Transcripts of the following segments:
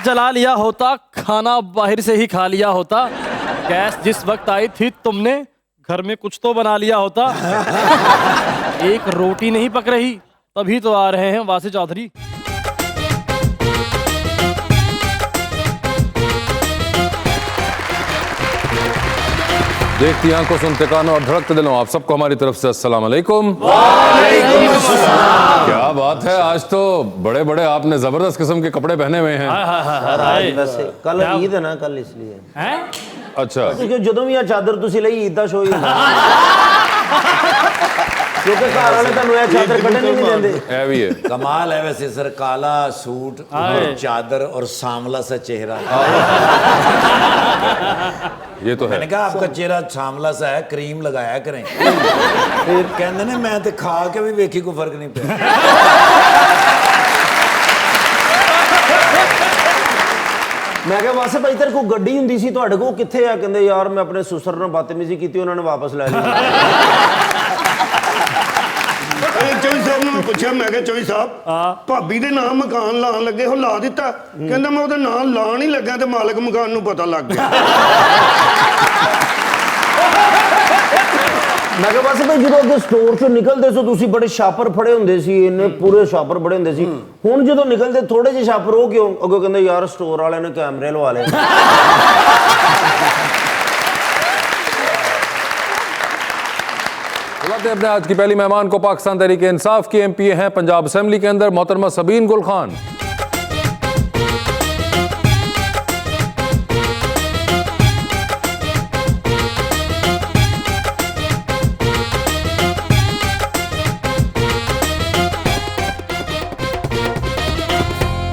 आग जला लिया होता, खाना बाहर से ही खा लिया होता। गैस जिस वक्त आई थी तुमने घर में कुछ तो बना लिया होता। एक रोटी नहीं पक रही, तभी तो आ रहे हैं वासी चौधरी। देखती आंखों, सुनते कानों और धड़कते दिलों, आप सबको हमारी तरफ से अस्सलाम वालेकुम। वालेकुम अस्सलाम। क्या बात है, आज तो बड़े बड़े आपने जबरदस्त किस्म के कपड़े पहने हुए हैं। आज वैसे कल ईद है ना, कल इसलिए। अच्छा, क्योंकि ਜਦੋਂ ਵੀ ਆ ਚਾਦਰ ਤੁਸੀਂ ਲਈ ਈਦ ਦਾ ਸ਼ੋਅ ਹੀ ਹੁੰਦਾ। क्योंकि घर वाले ਤੁਹਾਨੂੰ ਇਹ ਚਾਦਰ ਕੱਢਣ ਨਹੀਂ ਦਿੰਦੇ। है भी है। कमाल है वैसे सर, काला सूट और चादर और सांवला सा चेहरा। ये तो है। मैंने कहा आपका चेहरा सांवला सा है, क्रीम लगाया करें। फिर कहते ने मैं तो खा के भी वेखी कोई फर्क नहीं पिया। ਮੈਂ ਕਿਹਾ ਵਾਸੇ ਭਾਈ ਤੇਰੇ ਕੋਲ ਗੱਡੀ ਹੁੰਦੀ ਸੀ, ਤੁਹਾਡੇ ਕੋਲ ਕਿੱਥੇ ਆ? ਕਹਿੰਦੇ ਯਾਰ ਮੈਂ ਆਪਣੇ ਸੁਸਰ ਨਾਲ ਬਦਤਮੀਜ਼ੀ ਕੀਤੀ, ਉਹਨਾਂ ਨੇ ਵਾਪਸ ਲੈ ਲਈ। ਚੌਧਰੀ ਸਾਹਿਬ ਨੂੰ ਮੈਂ ਪੁੱਛਿਆ, ਮੈਂ ਕਿਹਾ ਚੌਧਰੀ ਸਾਹਿਬ ਭਾਬੀ ਦੇ ਨਾਮ ਮਕਾਨ ਲਾਣ ਲੱਗੇ ਹੋ, ਲਾ ਦਿੱਤਾ? ਕਹਿੰਦਾ ਮੈਂ ਉਹਦੇ ਨਾਂ ਲਾਣ ਹੀ ਲੱਗਾ ਤੇ ਮਾਲਕ ਮਕਾਨ ਨੂੰ ਪਤਾ ਲੱਗ ਗਿਆ। ਮੈਂ ਕਿਹਾ ਵਾਸੇ ਭਾਈ ਜਦੋਂ ਅੱਗੇ ਸਟੋਰ ਚੋਂ ਨਿਕਲਦੇ ਸੋ ਤੁਸੀਂ ਬੜੇ ਸ਼ਾਪਰ ਫੜੇ ਹੁੰਦੇ ਸੀ, ਇੰਨੇ ਪੂਰੇ ਸ਼ਾਪਰ ਬੜੇ ਹੁੰਦੇ ਸੀ, ਹੁਣ ਜਦੋਂ ਨਿਕਲਦੇ ਥੋੜੇ ਜਿਹੇ ਸ਼ਾਪਰ ਹੋ ਕਿਉਂ? ਅੱਗੋਂ ਕਹਿੰਦੇ ਯਾਰ ਸਟੋਰ ਵਾਲਿਆਂ ਨੇ ਕੈਮਰੇ ਲਵਾ ਲਏ। अपने आज की पहली मेहमान को पाकिस्तान तहरीक इंसाफ की एमपीए हैं पंजाब असेंबली के अंदर, मोहतरमा सबीन गुल खान।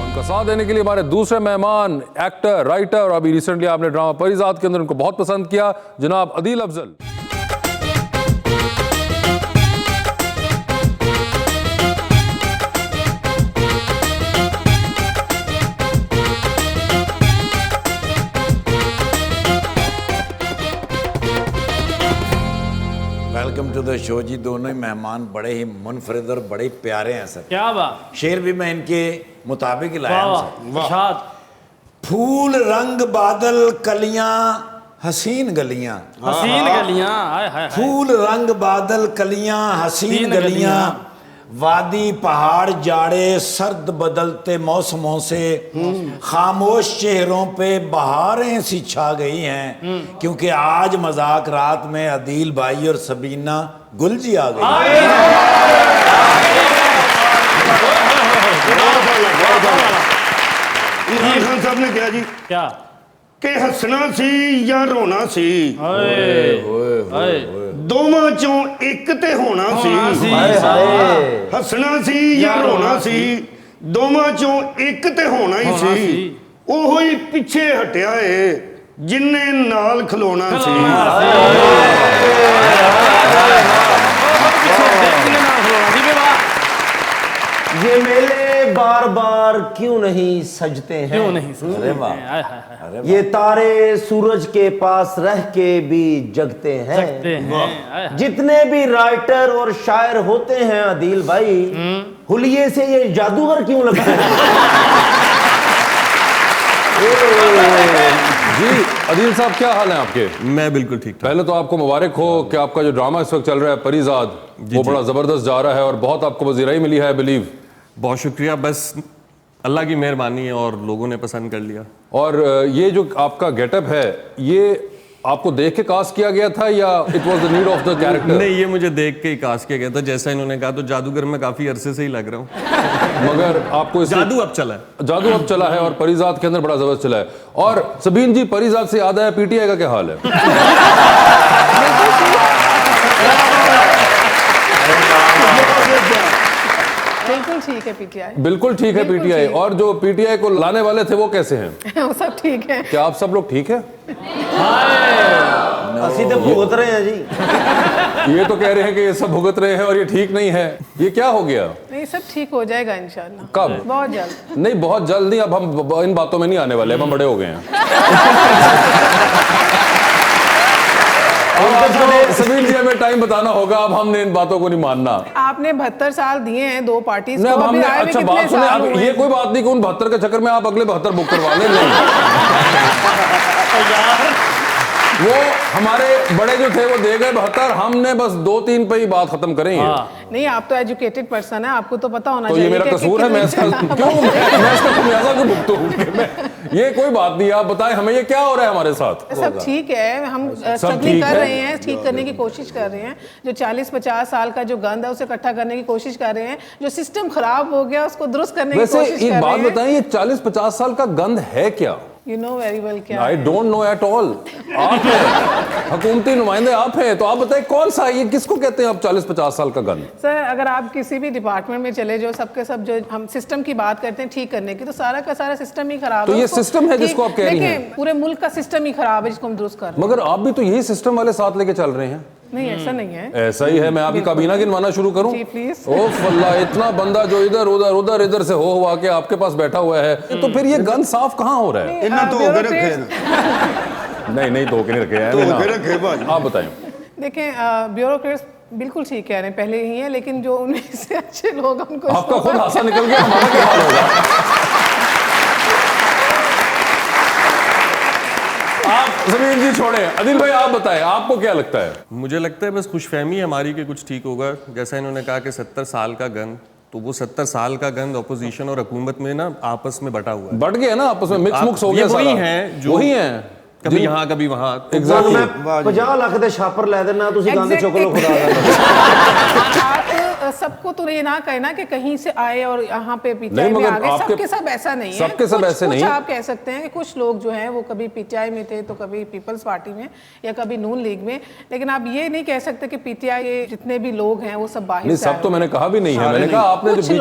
उनका साथ देने के लिए हमारे दूसरे मेहमान एक्टर, राइटर और अभी रिसेंटली आपने ड्रामा परिजात के अंदर उनको बहुत पसंद किया, जनाब Adeel Afzal. Welcome to the show जी। दोनों ही मेहमान बड़े ही मुनफरिद और बड़े ही प्यारे हैं सर। क्या बात, शेर भी मैं इनके मुताबिक ही लाया हूं सर। इरशाद। फूल रंग बादल कलियां हसीन गलियां, हसीन गलियां, हाय हाय। फूल रंग बादल कलियां हसीन गलियां, वादी पहाड़ जाड़े सर्द बदलते मौसमों से, खामोश चेहरों पे बहारें सी छा गई हैं, क्योंकि आज मजाक रात में अदील भाई और सबीना गुल जी आ गई। इमरान खान साहब ने कहा जी क्या कि हसना सी या रोना सी, हाय ਦੋਵਾਂ ਚੋਂ ਇੱਕ ਤੇ ਹੋਣਾ ਸੀ। ਹੱਸਣਾ ਸੀ ਜਾਂ ਰੋਣਾ ਸੀ, ਦੋਵਾਂ ਚੋਂ ਇੱਕ ਤੇ ਹੋਣਾ ਹੀ ਸੀ। ਉਹੋ ਹੀ ਪਿੱਛੇ ਹਟਿਆ ਏ ਜਿੰਨੇ ਨਾਲ ਖਲੋਣਾ ਸੀ। ये मेले बार बार क्यों नहीं सजते हैं? क्यों नहीं सजते? अरे वाह, ये तारे सूरज के पास रह के भी जगते हैं। जितने भी राइटर और शायर होते हैं अदील भाई, हुलिये से ये जादूगर क्यों लगते हैं? जी अदील साहब, क्या हाल है आपके? मैं बिल्कुल ठीक। पहले तो आपको मुबारक हो कि आपका जो ड्रामा इस वक्त चल रहा है परिजात, वो बड़ा जबरदस्त जा रहा है और बहुत आपको वजीराई मिली है, बिलीव। बहुत शुक्रिया, बस अल्लाह की मेहरबानी है और लोगों ने पसंद कर लिया। और ये जो आपका गेटअप है, ये आपको देख के कास्ट किया गया था या it was the need of the character? नहीं, ये मुझे देख के ही कास्ट किया गया था। जैसा इन्होंने कहा, तो जादूगर में काफी अरसे से ही लग रहा हूँ। मगर आपको जादू अब चला है। जादू अब चला है और परिजात के अंदर बड़ा जबरदस्त चला है। और सबीन जी, परिजात से याद आया, पीटीआई का क्या हाल है? बिल्कुल ठीक है पीटीआई। बिल्कुल ठीक है पीटीआई। और जो पीटीआई को लाने वाले थे वो कैसे हैं? वो सब ठीक है। क्या आप सब लोग ठीक है? असि तो भुगत रहे हैं जी। ये तो कह रहे हैं कि ये सब भुगत रहे हैं और ये ठीक नहीं है। ये क्या हो गया? नहीं, सब ठीक हो जाएगा इंशाल्लाह। कब? बहुत जल्द। नहीं, बहुत जल्द नहीं। अब हम इन बातों में नहीं आने वाले, अब हम बड़े हो गए हैं। अब आपको समीर जी हमें टाइम बताना होगा, अब हमने इन बातों को नहीं मानना। आपने 72 साल दिए हैं दो पार्टीज नहीं, को, अब अभी हमने आए हुए अच्छा कितने बात सुने, साल अब हुए ये हैं? कोई बात नहीं कि उन 72 के चक्कर में आप अगले 72 बुक करवा लें, नहीं। वो हमारे बड़े जो थे वो दे गए 72, हमने बस 2-3 पे ही बात खत्म करेंगे। नहीं, आप तो एजुकेटेड पर्सन है, आपको तो पता होना तो चाहिए। ये मेरा कसूर है, मैं इसका खमियाजा क्यों भुगतूं? ये कोई बात नहीं, आप बताएं हमें ये क्या हो रहा है हमारे साथ? सब ठीक है, हम स्ट्रगलिंग ठीक कर है। रहे हैं, ठीक करने की कोशिश कर रहे हैं। जो 40-50 साल का जो गंद है उसे इकट्ठा करने की कोशिश कर रहे हैं। जो सिस्टम खराब हो गया उसको दुरुस्त करने की वैसे कोशिश कर एक रहे बात हैं। बताएं, ये 40-50 साल का गंद है क्या? यू नो वेरी वेल क्या I don't know at all. आप हैं हुकूमती नुमाइंदे, आप हैं, तो आप बताएं कौन सा ये, किसको कहते हैं आप 40-50 साल का गंद? सर, अगर आप किसी भी डिपार्टमेंट में चले जाओ, सबके सब जो हम सिस्टम की बात करते हैं ठीक करने की, तो सारा का सारा सिस्टम ही खराब तो है। ये उसको सिस्टम है जिसको ठीक- आप कह रही हैं। देखिए, पूरे मुल्क का सिस्टम ही खराब है जिसको हम दुरुस्त कर रहे हैं। मगर आप भी तो यही सिस्टम वाले साथ लेके चल रहे हैं। नहीं, ऐसा नहीं है। ऐसा ही है। मैं आपकी काबीना गिनवाना शुरू करूं? जी, प्लीज। ओफ अल्लाह, इतना बंदा जो इधर उधर इधर से हो हुआ के आपके पास बैठा हुआ है, तो फिर ये गंद साफ कहाँ हो रहा है? इन्हें तो होकर रखे हैं। नहीं धो के नहीं रखे हैं, धो नहीं ना। के रखे भाई। आप बताएं। देखें, ब्यूरोक्रेट्स बिल्कुल ठीक कह रहे हैं, पहले ही हैं, लेकिन जो उनमें से अच्छे लोग हैं, उनको आपका खुद हासा निकल गया, हमारा क्या हाल होगा? आप जमीन जी छोड़े, अदिल भाई आप बताएं, आपको क्या लगता है? मुझे लगता है बस खुशफहमी है हमारी कि कुछ ठीक होगा। जैसा इन्होंने कहा कि 70 साल का गंद, तो वो 70 साल का गंद अपोजिशन और हुकूमत में ना आपस में बटा हुआ है। बढ़ गया ना आपस में, मिक्स मुक्स हो ये गया वही सारा। हैं जो वही हैं कभी यहाँ कभी वहाँ। एग्जैक्टली। मैं 50 लाख ਦੇ ਛਾਪਰ ਲੈ ਦੇਣਾ, ਤੁਸੀਂ ਗੰਦ ਚੁੱਕ ਲਓ ਖੁਦਾ ਦਾ। आप सबको तो ये ना कहना कि कहीं से आए और यहाँ पे नहीं, पीटीआई में मगर आ गए। आपके- सबके सब ऐसा नहीं है। सबके सब ऐसे नहीं। कुछ आप कह सकते हैं कि कुछ लोग जो हैं वो कभी पीटीआई में थे, तो कभी पीपल्स पार्टी में, या कभी नून लीग में। लेकिन आप ये नहीं कह सकते कि पीटीआई के जितने भी लोग हैं वो सब बाहर नहीं, से सब आए तो हैं। मैंने कहा भी नहीं है। मैंने कहा आपने कुछ जो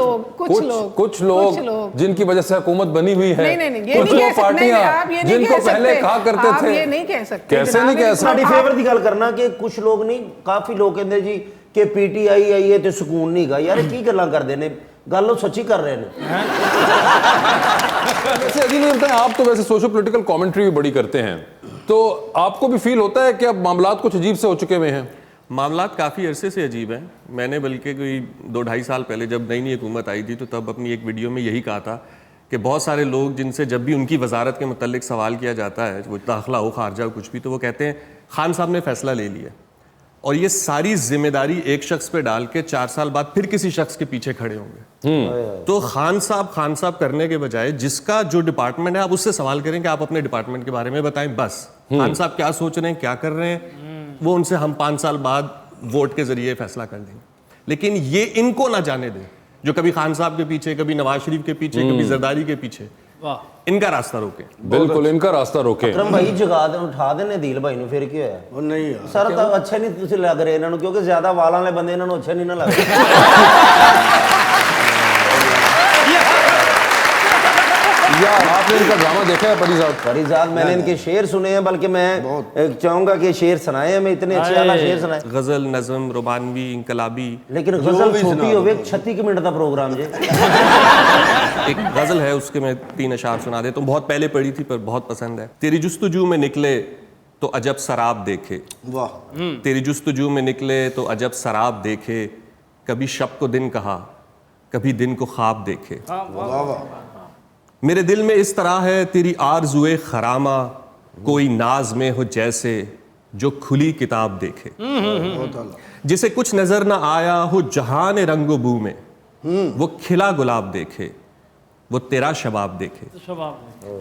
बीच- लोग, कुछ लोग जिनकी वजह से हुकूमत बनी हुई है, नहीं, ये कुछ नहीं वो कह सकते। पार्टियां आप ये नहीं जिनको कह पहले सकते। कहा करते आप थे, ये नहीं कह सकते। कैसे नहीं कह सकते? ਸਾਡੀ ਫੇਵਰ ਦੀ ਗੱਲ ਕਰਨਾ ਕਿ ਕੁਝ ਲੋਕ ਨਹੀਂ, ਕਾਫੀ ਲੋਕ ਕਹਿੰਦੇ ਜੀ ਕਿ ਪੀਟੀਆਈ ਆਈ ਹੈ ਤੇ ਸਕੂਨ ਨਹੀਂ ਗਾ। ਯਾਰ ਇਹ ਕੀ ਗੱਲਾਂ ਕਰਦੇ ਨੇ, ਗੱਲ ਉਹ ਸੱਚੀ ਕਰ ਰਹੇ ਨੇ। वैसे अजीज लगता है, आप तो वैसे सोशल पॉलिटिकल कमेंट्री भी बड़ी करते हैं, तो आपको भी फील होता है कि अब मामलात कुछ अजीब से हो चुके हुए हैं? मामलात काफ़ी अरसे से अजीब हैं। मैंने बल्कि कोई 2-2.5 साल पहले जब नई हुकूमत आई थी, तो तब अपनी एक वीडियो में यही कहा था कि बहुत सारे लोग जिनसे जब भी उनकी वजारत के मुतल्लिक सवाल किया जाता है, वो दाखिला हो खारजा हो कुछ भी, तो वो कहते हैं खान साहब ने फैसला ले लिया, और ये सारी जिम्मेदारी एक शख्स पे डाल के 4 साल बाद फिर किसी शख्स के पीछे खड़े होंगे। तो खान साहब करने के बजाय जिसका जो डिपार्टमेंट है, आप उससे सवाल करें कि आप अपने डिपार्टमेंट के बारे में बताएं। बस खान साहब क्या सोच रहे हैं, क्या कर रहे हैं, वो उनसे हम 5 साल बाद वोट के जरिए फैसला कर देंगे। लेकिन ये इनको ना जाने दें, जो कभी खान साहब के पीछे, कभी नवाज शरीफ के पीछे, कभी जरदारी के पीछे, इनका रास्ता रोके। बिल्कुल, इनका रास्ता रोके। ਅਕਰਮ ਭਾਈ ਜਗਾ ਦੇ, ਉਠਾ ਦੇਣੇ ਅਦੀਲ ਭਾਈ ਨੂੰ, ਫਿਰ ਕੀ ਹੋਇਆ? ਉਹ ਨਹੀਂ ਯਾਰ, ਸਰ ਤਾਂ ਅੱਛੇ ਨਹੀਂ ਤੁਸੀਂ ਲੱਗ ਰਹੇ ਇਹਨਾਂ ਨੂੰ, ਕਿਉਂਕਿ ਜ਼ਿਆਦਾ ਵਾਲਾਂ ਵਾਲੇ ਬੰਦੇ ਇਹਨਾਂ ਨੂੰ ਅੱਛੇ ਨਹੀਂ ਨਾ ਲੱਗਦੇ। यार आपने इनका ड्रामा देखा है परिजाद? परिजाद मैंने इनके शेर सुने हैं, बल्कि मैं चाहूंगा कि शेर सुनाए हमें, इतने अच्छे वाला शेर सुनाए। गजल, नज़म, रुबानवी, इनकलाबी। लेकिन गजल छोटी होवे, 36 मिनट का प्रोग्राम जे। एक गजल है, उसके मैं 3 अशार सुना देता हूँ। बहुत पहले पढ़ी थी पर बहुत पसंद है। तेरी जुस्तजू में निकले तो अजब शराब देखे, वाह। तेरी जुस्तजू में निकले तो अजब शराब देखे, कभी शब को दिन कहा, कभी दिन को ख्वाब देखे। वाह वाह। मेरे दिल में इस तरह है तेरी आरज़ुए खरामा, कोई नाज में हो जैसे जो खुली किताब देखे, जिसे कुछ नजर ना आया हो जहान रंगो बू में, वो खिला गुलाब देखे, वो तेरा शबाब देखे।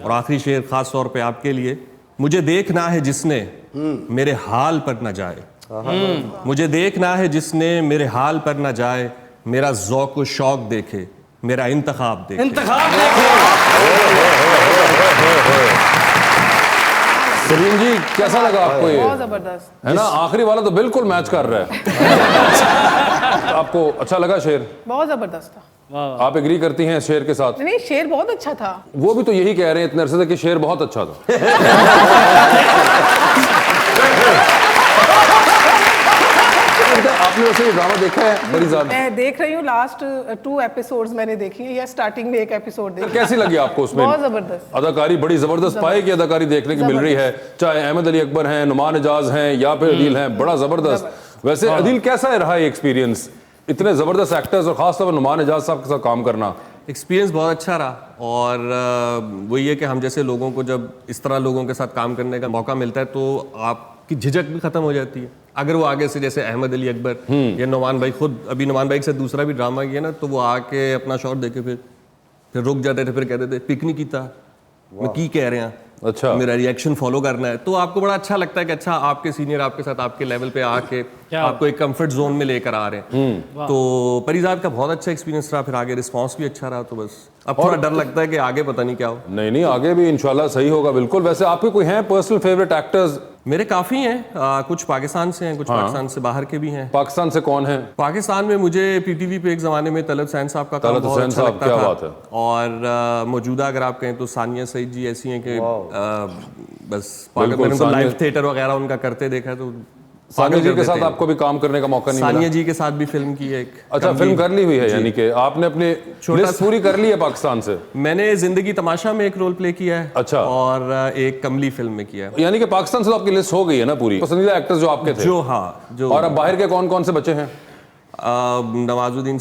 और आखिरी शेर खास तौर पे आपके लिए। मुझे देखना है जिसने मेरे हाल पर न जाए, मुझे देखना है जिसने मेरे हाल पर न जाए, मेरा ज़ौक़ व शौक़ देखे, मेरा इंतखाब देखे। सलीम जी कैसा लगा आपको ये? बहुत जबरदस्त है ना, आखिरी वाला तो बिल्कुल मैच कर रहा है। आपको अच्छा लगा शेर? बहुत जबरदस्त था। आप एग्री करती हैं शेर के साथ? नहीं, शेर बहुत अच्छा था। वो भी तो यही कह रहे हैं इतने अरसे से कि शेर बहुत अच्छा था। लगता है आपने वैसे ड्रामा देखा है परिजाद? मैं देख रही हूँ, लास्ट 2 एपिसोड्स मैंने देखी है, या स्टार्टिंग में 1 एपिसोड देखी। कैसी लगी आपको उसमें? बहुत जबरदस्त अदाकारी, बड़ी जबरदस्त पाए की अदाकारी देखने की मिल रही है, चाहे अहमद अली अकबर हैं, नुमान एजाज हैं या फिर अदील हैं, बड़ा जबरदस्त। वैसे अदील कैसा है रहा एक्सपीरियंस, इतने जबरदस्त एक्टर्स और खासतौर पर नुमान एजाज साहब के साथ काम करना? एक्सपीरियंस बहुत अच्छा रहा, और वही है कि हम जैसे लोगों को जब इस तरह लोगों के साथ काम करने का मौका मिलता है तो आपकी झिझक भी खत्म हो जाती है। अगर वो आगे से जैसे अहमद अली अकबर या नुमान भाई, खुद अभी नुमान भाई के साथ दूसरा भी ड्रामा किया ना, तो वो आके अपना शॉट देके फिर रुक जाते थे, फिर कहते थे पिकनिक की था मैं की कह रहे हैं, अच्छा मेरा रिएक्शन फॉलो करना है। तो आपको बड़ा अच्छा लगता है कि अच्छा आपके सीनियर आपके साथ आपके लेवल पे आके आपको एक कंफर्ट जोन में लेकर आ रहे हैं। तो परिजाद का बहुत अच्छा एक्सपीरियंस रहा, फिर आगे रिस्पांस भी अच्छा रहा, तो बस अब थोड़ा डर लगता है कि आगे पता नहीं क्या हो। नहीं आगे भी इंशाल्लाह सही होगा बिल्कुल। वैसे आपके कोई हैं पर्सनल फेवरेट एक्टर्स? मेरे काफी हैं, कुछ पाकिस्तान से हैं, कुछ पाकिस्तान से बाहर के भी हैं। पाकिस्तान से कौन है? पाकिस्तान में मुझे पीटीवी पे एक जमाने में तलत हुसैन साहब का काम बहुत अच्छा लगता क्या था। बात है। और मौजूदा अगर आप कहें तो सानिया सईद जी ऐसी हैं कि बस मैंने उनको लाइव थिएटर वगैरह उनका करते देखा है, तो सानिया जी के साथ आपको भी काम करने का मौका नहीं मिला? सानिया जी के साथ भी फिल्म की है एक। अच्छा, फिल्म कर ली हुई है, यानी कि आपने अपनी लिस्ट पूरी कर ली है पाकिस्तान से? मैंने जिंदगी तमाशा में एक रोल प्ले किया है। अच्छा। और एक कमली फिल्म में किया है। यानी कि पाकिस्तान से तो आपकी लिस्ट हो गई है ना पूरी, पसंदीदा एक्टर्स जो आपके थे? जो हाँ जो। और अब बाहर के कौन कौन से बच्चे हैं? नवाजुद्दीन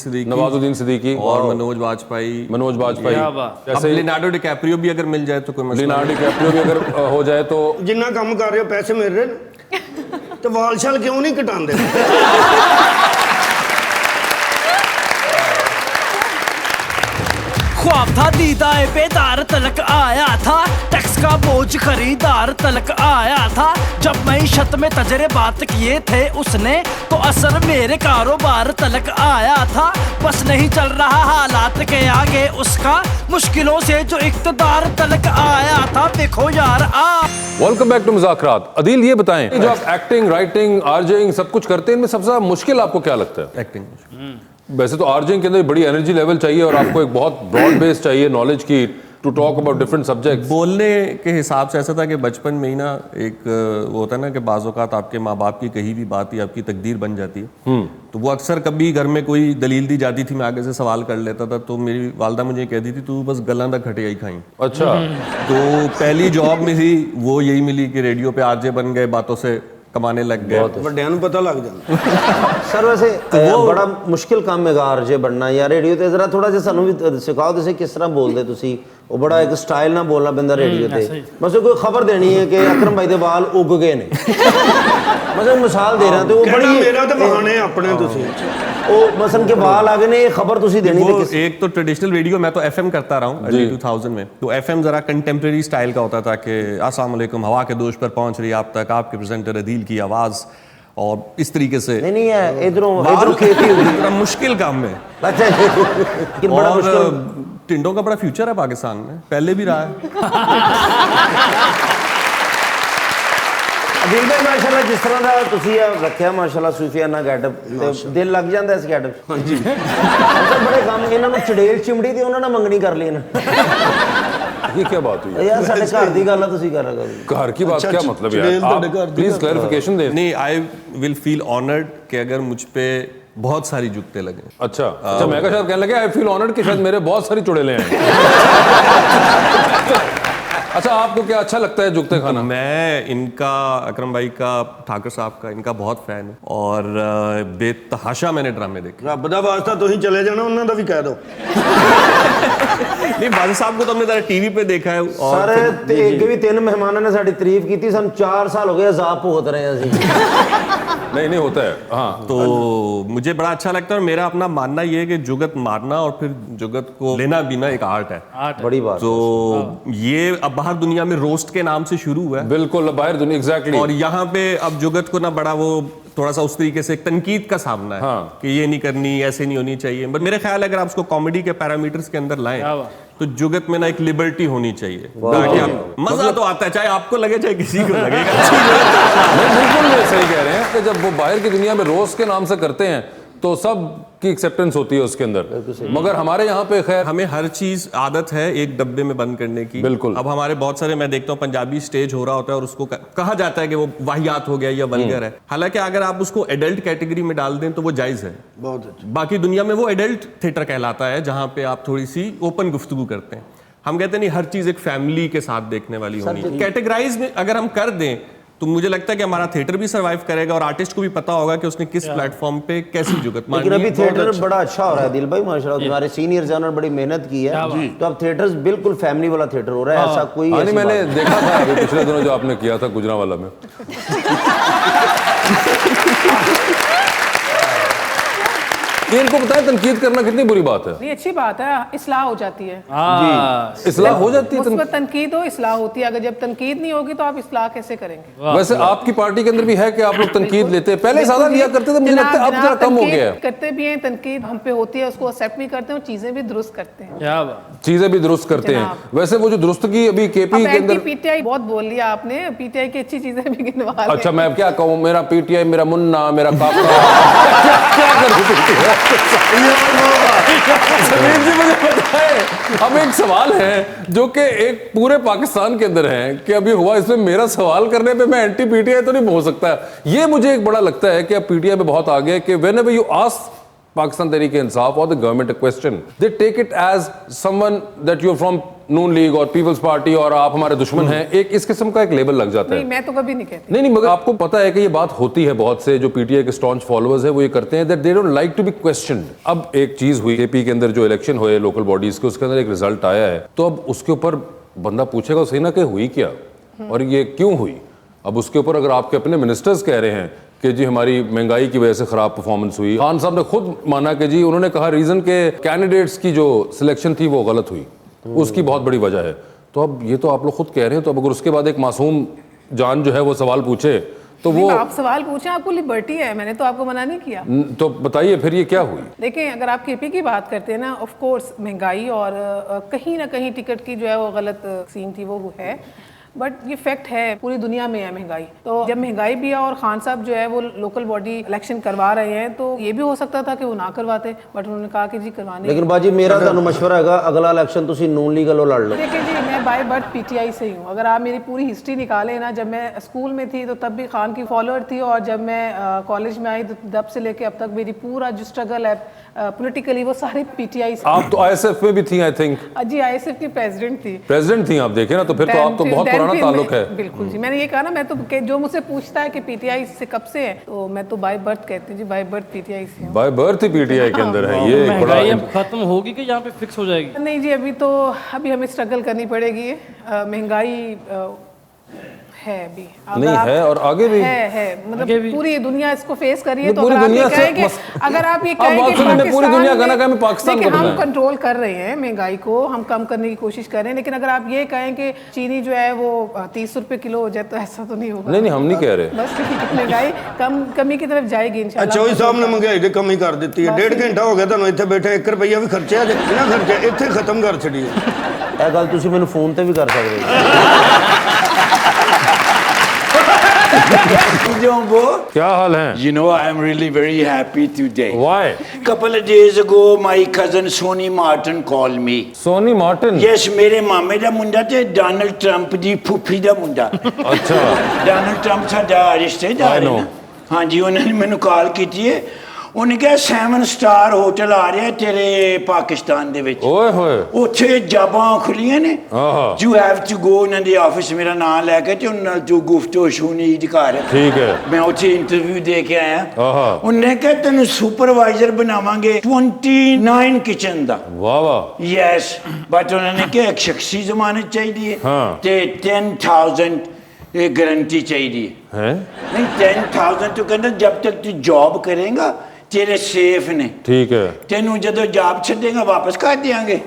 सिद्दीकी और मनोज वाजपेयी। जैसे लियोनार्डो डिकैप्रियो भी अगर मिल जाए तो कोई मसला लियोनार्डो डिकैप्रियो भी अगर हो जाए तो? जिन्ना काम कर रहे हो पैसे मिल रहे ने तो वाल शाल क्यों नहीं कटांदे? ख्वाब था दीदाए बेदार तलक आया था, टैक्स का बोझ खरीदार तलक आया था। जब मईशत में तजर्बात किए थे उसने, तो असर मेरे कारोबार तलक आया था। बस नहीं चल रहा हालात के आगे उसका, मुश्किलों से जो इक्तदार तलक आया था। देखो यार वेलकम बैक टू मुज़ाकरात। अदील ये बताएं, जो आप एक्टिंग, राइटिंग, आरजेइंग सब कुछ करते हैं, इनमें सबसे ज्यादा मुश्किल आपको क्या लगता है? एक्टिंग। वैसे तो आरजेइंग के अंदर बड़ी एनर्जी लेवल चाहिए और आपको एक बहुत ब्रॉड बेस चाहिए नॉलेज की, to talk about different subjects. बोलने के हिसाब से ऐसा था कि बचपन में ही ना एक वो होता है ना कि बाज़ औक़ात आपके माँ बाप की कही भी बात ही आपकी तकदीर बन जाती है। तो वो अक्सर कभी घर में कोई दलील दी जाती थी, मैं आगे से सवाल कर लेता था, तो मेरी वालदा मुझे कहती थी तू बस गला दा खटिया ही खाई। अच्छा। तो पहली जॉब मिली वो यही मिली कि रेडियो पे आरजे बन गए, बातों से कमाने लग गए। ਵੱਡਿਆਂ ਨੂੰ ਪਤਾ ਲੱਗ ਜਾਂਦਾ। सर वैसे बड़ा मुश्किल काम है आरजे बनना या रेडियो ते जरा थोड़ा जिहा सानू भी सिखाओ तुसीं किस तरह बोलदे तुसीं, वो बड़ा एक स्टाइल ना बोलना पैंदा रेडियो ते। मतलब कोई खबर देनी है कि अकरम भाई दे वाल उग गए ने, मतलब मिसाल दे रहा तो वो बड़ी मेरा तो बहाने अपने तुसीं ओ मसलन के वाल आ गए ने, ये खबर तुसीं देनी वो थी। एक तो ट्रेडिशनल रेडियो, मैं तो एफएम करता रहा हूँ अर्ली 2000 में, तो एफएम जरा कंटेम्प्रेरी स्टाइल का होता था कि अस्सलाम वालेकुम, हवा के दोष पर पहुंच रही आप तक आपके प्रेजेंटर अदील की आवाज, और इस तरीके से। नहीं है इधरों खेती होगी। बड़ा मुश्किल काम है। अच्छा कि बड़ा और मुश्किल। टिंडों का बड़ा फ्यूचर है पाकिस्तान में, पहले भी रहा है। अदील भाई माशाल्लाह जिस तरह का तुसी रखिया माशाल्लाह सूफियाना गैटअप, दिल लग जाता है इस गैटअप। हाँ जी। बड़े काम इन्हां नूं चड़ेल चिमड़ी ते उन्हां नाल मंगनी कर ली ना। ये क्या बात हुई यार साडे घर दी गल है, तुसी कर रहे हो घर की बात क्या मतलब यार? आप प्लीज क्लैरिफिकेशन दें। नहीं, आई विल फील ऑनर्ड कि अगर मुझ पे बहुत सारी जुगते लगे। अच्छा मैं क्या शायद कहने लगे आई फील ऑनर्ड कि शायद मेरे बहुत सारी चुड़ैलें हैं। अच्छा, आपको क्या अच्छा लगता है जुगते खाना? मैं इनका, अकरम भाई का, ठाकर साहब का, इनका बहुत फैन हूँ और बेतहाशा मैंने ड्रामे देखे। ਰੱਬ ਦਾ ਵਾਸਤਾ ਤੁਸੀਂ ਚਲੇ ਜਾਣਾ, ਉਹਨਾਂ ਦਾ ਵੀ ਕਹਿ ਦਿਓ। नहीं, बादल साहब को तो हमने टीवी पे देखा है। और सर एक भी 3 मेहमानों ने साडी तारीफ की थी, सन 4 साल हो गए अजाब भुगत रहे हैं ਅਸੀਂ। नहीं होता है। हाँ, तो मुझे बड़ा अच्छा लगता है और मेरा अपना मानना ये है कि जुगत मारना और फिर जुगत को लेना भी ना एक आर्ट है। बड़ी बात। तो ये अब बाहर दुनिया में रोस्ट के नाम से शुरू हुआ है। बिल्कुल, बाहर दुनिया एग्जैक्टली। और यहाँ पे अब जुगत को ना बड़ा वो थोड़ा सा उस तरीके से एक तनकीद का सामना है। हाँ। कि ये नहीं करनी, ऐसे नहीं होनी चाहिए। बट मेरे ख्याल है अगर आप उसको कॉमेडी के पैरामीटर्स के अंदर लाएं तो जुगत में ना एक लिबर्टी होनी चाहिए, ताकि आप मजा तो आता है, चाहे आपको लगे चाहे किसी को लगेगा। बिल्कुल सही कह रहे हैं कि जब वो बाहर की दुनिया में रोस्ट के नाम से करते हैं तो सब की एक्सेप्टेंस होती है उसके अंदर। मगर हमारे यहाँ पे खैर हमें हर चीज आदत है एक डब्बे में बंद करने की। बिल्कुल। अब हमारे बहुत सारे, मैं देखता हूँ पंजाबी स्टेज हो रहा होता है और उसको कहा जाता है कि वो वाहियात हो गया या वल्गर है। हालांकि अगर आप उसको एडल्ट कैटेगरी में डाल दें तो वो जायज है। बहुत अच्छा। बाकी दुनिया में वो एडल्ट थिएटर कहलाता है, जहां पे आप थोड़ी सी ओपन गुफ्तगू करते हैं। हम कहते हैं नहीं, हर चीज एक फैमिली के साथ देखने वाली होनी है। कैटेगराइज में अगर हम कर दें तो मुझे लगता है कि हमारा थिएटर भी सरवाइव करेगा और आर्टिस्ट को भी पता होगा कि उसने किस प्लेटफॉर्म पे कैसी जुगत मारनी लेकिन है। अभी थिएटर बड़ा अच्छा हो रहा है दिल भाई, माशाल्लाह। तुम्हारे सीनियर जानवर बड़ी मेहनत की है, तो अब थिएटर बिल्कुल फैमिली वाला थिएटर हो रहा है। ऐसा कोई हाँ, ऐसी नहीं, मैंने बात देखा था अभी पिछले दिनों जो आपने किया था गुजरांवाला में। ये इनको बताएं तनकीद करना कितनी बुरी बात है। नहीं, अच्छी बात है, इस्लाह हो जाती है। जी, इस्लाह हो जाती है। मुस्बत तनकीद हो, इस्लाह होती है। अगर जब तनकीद नहीं होगी तो आप इस्लाह कैसे करेंगे? वैसे आपकी पार्टी के अंदर भी है कि आप लोग तनकीद लेते हैं, पहले ज्यादा लिया करते थे, मुझे लगता है अब जरा कम हो गया है। करते भी हैं, तनकीद हम पे होती है, उसको एक्सेप्ट भी करते हैं और चीजें भी दुरुस्त करते हैं। क्या बात। चीजें भी दुरुस्त करते हैं। वैसे वो जो दुरुस्त की अभी केपी के अंदर, पीटीआई बहुत बोल लिया आपने, पीटीआई की अच्छी चीजें भी गिनवा लें। अच्छा मैं क्या कहूँ, मेरा पीटीआई, मेरा मुन्ना, मेरा काका क्या कर सकती है? समीर जी मुझे बताएं, अब एक सवाल है जो कि एक पूरे पाकिस्तान के अंदर है कि अभी हुआ, इसमें मेरा सवाल करने पे मैं एंटी पीटीआई तो नहीं हो सकता। ये मुझे एक बड़ा लगता है कि अब पीटीआई में बहुत आगे कि whenever you ask Pakistan Tehreek Insaf और the government a question, they take it as someone that you are from Noon League और पीपल्स पार्टी और आप हमारे दुश्मन हैं। एक इस किस्म का एक लेबल लग जाता है। नहीं, मैं तो कभी नहीं कहती। नहीं, मगर आपको पता है कि ये बात होती है, बहुत से जो पीटीआई के स्टॉन्च फॉलोअर्स है वो ये करते हैं that they don't like to be questioned. अब एक चीज हुई केपी के अंदर, जो इलेक्शन हुए लोकल बॉडीज के, उसके अंदर एक रिजल्ट आया है, तो अब उसके ऊपर बंदा पूछेगा सही ना कि हुई क्या और ये क्यों हुई। अब उसके ऊपर अगर आपके अपने मिनिस्टर्स कह रहे हैं कि जी हमारी महंगाई की वजह से खराब परफॉर्मेंस हुई, खान साहब ने खुद माना कि जी, उन्होंने कहा रीजन के कैंडिडेट्स की जो सिलेक्शन थी वो गलत हुई, उसकी बहुत बड़ी वजह है। तो अब ये तो आप लोग खुद कह रहे हैं, तो अब अगर उसके बाद एक मासूम जान जो है वो सवाल पूछे तो वो, आप सवाल पूछे, आपको लिबर्टी है, मैंने तो आपको मना नहीं किया। तो बताइए फिर ये क्या हुई? देखिए, अगर आप केपी की बात करते हैं ना, ऑफ कोर्स महंगाई और कहीं ना कहीं टिकट की जो है वो गलत सीन थी, वो है। बट ये फैक्ट है, पूरी दुनिया में है महंगाई। तो जब महंगाई भी है और खान साहब जो है वो लोकल बॉडी इलेक्शन करवा रहे हैं, तो ये भी हो सकता था कि वो ना करवाते, बट उन्होंने कहा कि जी करवाने। लेकिन बाजी मेरा तो मशवरा है, अगला इलेक्शन तुसी नून लीग लो लड़ लो। देखिए जी, मैं बाय बर्थ पीटीआई से ही हूँ। अगर आप मेरी पूरी हिस्ट्री निकालें ना, जब मैं स्कूल में थी तो तब भी खान की फॉलोअर थी, और जब मैं कॉलेज में आई तो तब से लेके अब तक मेरी पूरा जो स्ट्रगल है पॉलिटिकली वो सारे पीटीआई से। आप तो आईएसएफ में भी थी, आई थिंक। जी, आईएसएफ की प्रेसिडेंट थी। प्रेसिडेंट थी आप, देखे ना, तो फिर तो आप तो बहुत पुराना ताल्लुक है। बिल्कुल जी, मैंने ये कहा ना, मैं तो जो मुझसे पूछता है कि पीटीआई से कब से है, तो मैं तो बाय बर्थ कहती हूँ जी, बाय बर्थ पीटीआई से हूँ। बाय बर्थ ही पीटीआई के अंदर है। ये एक बड़ा महंगाई अब खत्म होगी कि यहाँ पे फिक्स हो जाएगी? नहीं जी, अभी हमें स्ट्रगल करनी पड़ेगी। महंगाई है अभी, नहीं है और आगे भी है मतलब पूरी दुनिया इसको फेस कर रही है। तो पूरी दुनिया से अगर आप ये कहें कि पूरी दुनिया कहना कि पाकिस्तान को हम कंट्रोल कर रहे हैं महंगाई को, हम कम करने की कोशिश कर रहे हैं, लेकिन अगर आप ये कहें कि चीनी जो है वो 30 रुपए किलो हो जाए तो ऐसा तो नहीं होगा। नहीं, हम नहीं कह रहे। बस महंगाई कमी की तरफ जाएगी इंशाल्लाह। चौधरी साहब ने महंगाई की कमी कर दी है। 1.5 घंटा हो गया ਤੁਹਾਨੂੰ ਇੱਥੇ ਬੈਠੇ, 1 ਰੁਪਈਆ ਵੀ ਖਰਚਿਆ ਜੇ ਬਿਨਾਂ ਖਰਚੇ ਇੱਥੇ ਖਤਮ ਕਰ ਛੱਡੀ। ਇਹ ਗੱਲ ਤੁਸੀਂ ਮੈਨੂੰ ਫੋਨ ਤੇ ਵੀ ਕਰ ਸਕਦੇ ਹੋ। क्या हाल है? You know, I am really very happy today. Why? Couple of days ago, my cousin Sony Martin called me. Sony Martin? Yes, मेरे मामे ਦਾ ਮੁੰਡਾ ਤੇ ਡੋਨਲਡ ਟਰੰਪ ਦੀ ਫੁੱਫੀ ਦਾ ਮੁੰਡਾ। अच्छा। ਡੋਨਲਡ ਟਰੰਪ ਸਾਡਾ ਰਿਸ਼ਤੇਦਾਰ ਹੈ ਨਾ। ਹਾਂਜੀ, ਉਹਨਾਂ ਨੇ ਮੈਨੂੰ ਕਾਲ ਕੀਤੀ ਹੈ। ਉਹਨੇ ਕਿਹਾ 7 ਸਟਾਰ ਹੋਟਲ ਆ ਰਿਹਾ ਤੇਰੇ ਪਾਕਿਸਤਾਨ ਦੇ ਵਿੱਚ। ओए होए। ਉੱਥੇ ਜਾਬਾਂ ਖੁੱਲੀਆਂ ਨੇ। ਆਹਾ। You have to go ਉਹਨਾਂ ਦੇ ਆਫਿਸ, ਮੇਰਾ ਨਾਮ ਲੈ ਕੇ ਤੇ ਉਹਨਾਂ ਨਾਲ ਤੂੰ ਗੁਫ਼ਤਗੂ ਸ਼ੂਨੀ ਦੀ ਘਰ। ठीक है। ਮੈਂ ਉੱਥੇ ਇੰਟਰਵਿਊ ਦੇ ਕੇ ਆਇਆ। ਆਹਾ। ਉਹਨੇ ਕਿਹਾ ਤੈਨੂੰ ਸੁਪਰਵਾਈਜ਼ਰ ਬਣਾਵਾਂਗੇ 29 ਕਿਚਨ ਦਾ। वाह वाह। यस, बट उन्होंने क्या एक शख्सी जमानत चाहिए हाँ। ते 10,000 गारंटी चाहिए है? नहीं 10,000 तो कहना जब तक तू जॉब करेगा तेरे सेफ ने। ठीक है। तेनू जो जॉब छेगा वापस कर देंगे।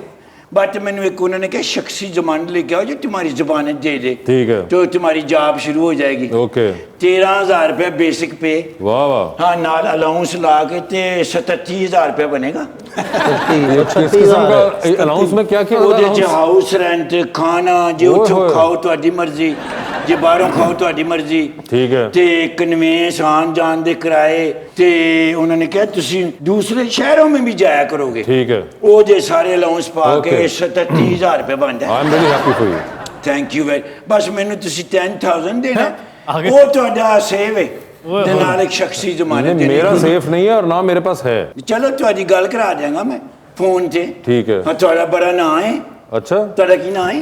बट मैंने एक उन्होंने कहा शख्सी जमानत लेके आओ जो तुम्हारी जमानत दे दे। ठीक है। तो तुम्हारी जॉब शुरू हो जाएगी। ओके। 13,000 रुपया बेसिक पे। वाह वाह। हाँ, नाल अलाउंस ला के ते 37,000 रुपया बनेगा। किस किस्म का अलाउंस में क्या क्या हाउस रेंट खाना जो खाओ तो मर्जी ਜੇ ਬਾਹਰੋਂ ਖਾਓ ਤੁਹਾਡੀ ਮਰਜ਼ੀ। ਠੀਕ ਹੈ। ਤੇ ਕਨਵੇਂਸ ਆਉਣ ਜਾਣ ਦੇ ਕਿਰਾਏ ਤੇ ਉਹਨਾਂ ਨੇ ਕਿਹਾ ਤੁਸੀਂ ਦੂਸਰੇ ਸ਼ਹਿਰੋਂ में भी जाया करोगे। ठीक है। ਉਹ ਜੇ ਸਾਰੇ ਅਲਾਉਂਸ ਪਾ ਕੇ Okay। 37,000 ਰੁਪਏ ਬਣਦਾ। I am very happy for you. Thank you very. ਬਸ ਮੈਨੂੰ ਤੁਸੀਂ 10,000 ਦੇਣਾ, आगे। ਉਹ ਤੁਹਾਡਾ ਸੇਵ ਹੈ ਤੇ ਨਾਲ ਇੱਕ ਸ਼ਖਸੀ ਜ਼ਮਾਨਤ ਦੇਣੀ। मेरा सेफ नहीं है और ना मेरे पास है। ਚਲੋ ਤੁਹਾਡੀ ਗੱਲ ਕਰਾ ਦਿਆਂਗਾ ਮੈਂ ਫੋਨ ਤੇ। ठीक है। ਹਾਂ ਤੁਹਾਡਾ ਬੜਾ ਨਾਂ ਹੈ। अच्छा। ਤੁਹਾਡਾ ਕੀ ਨਾਂ ਹੈ?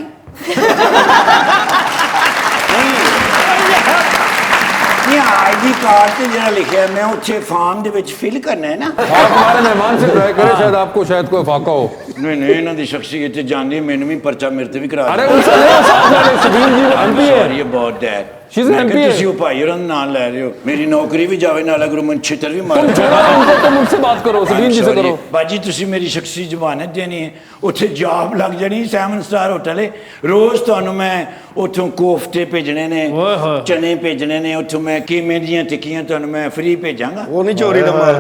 ਨਹੀਂ ਆईडी कार्ड ਤੇ ਜਿਹੜਾ ਲਿਖਿਆ ਮੈਂ ਉੱਥੇ ਫਾਰਮ ਦੇ ਵਿੱਚ ਫਿਲ ਕਰਨਾ ਹੈ ਨਾ। आप हमारे मेहमान से ट्राई करें, शायद आपको शायद कोई फाका हो। ਨਹੀਂ ਨਹੀਂ ਇਹਨਾਂ ਦੀ ਸ਼ਖਸੀਅਤ ਤੇ ਜਾਣਦੀ, ਮੈਨੂੰ ਵੀ ਪਰਚਾ ਮੇਰੇ ਤੇ ਵੀ ਕਰਾ अरे ਦਿਓ। उनसे नहीं, साथ वाले सुबीर जी MP है। Sorry about that. She's an MP है। ਤੁਸੀਂ ਉਹ ਭਾਈ ਉਹਨਾਂ ਦਾ ਨਾਮ ਲੈ ਰਹੇ ਹੋ, ਮੇਰੀ ਨੌਕਰੀ ਵੀ ਜਾਵੇ ਨਾਲ ਅਗਰ ਮਨ ਛਿੱਤਰ ਵੀ ਮਾਰ। तुम छोड़ो उनको, तुम मुझसे बात करो, सुबीर जी से करो। ਬਾਜੀ ਤੁਸੀਂ ਮੇਰੀ ਸ਼ਖਸੀ ਜ਼ਮਾਨਤ ਦੇਣੀ ਹੈ, ਉੱਥੇ ਜੌਬ ਲੱਗ ਜਾਣੀ। 7 ਸਟਾਰ ਹੋਟਲ ਹੈ, ਰੋਜ਼ ਤੁਹਾਨੂੰ ਮੈਂ ਉੱਥੋਂ ਕੋਫਤੇ ਭੇਜਣੇ ਨੇ, ਓਏ ਹੋਏ। ਚਨੇ ਭੇਜਣੇ ਨੇ, ਉੱਥੋਂ ਮੈਂ ਕੀਮੇ ਦੀਆਂ ਟਿੱਕੀਆਂ ਤੁਹਾਨੂੰ ਮੈਂ ਫ੍ਰੀ ਭੇਜਾਂਗਾ। ਉਹ ਨਹੀਂ ਚੋਰੀ ਦਾ ਮਾਲ।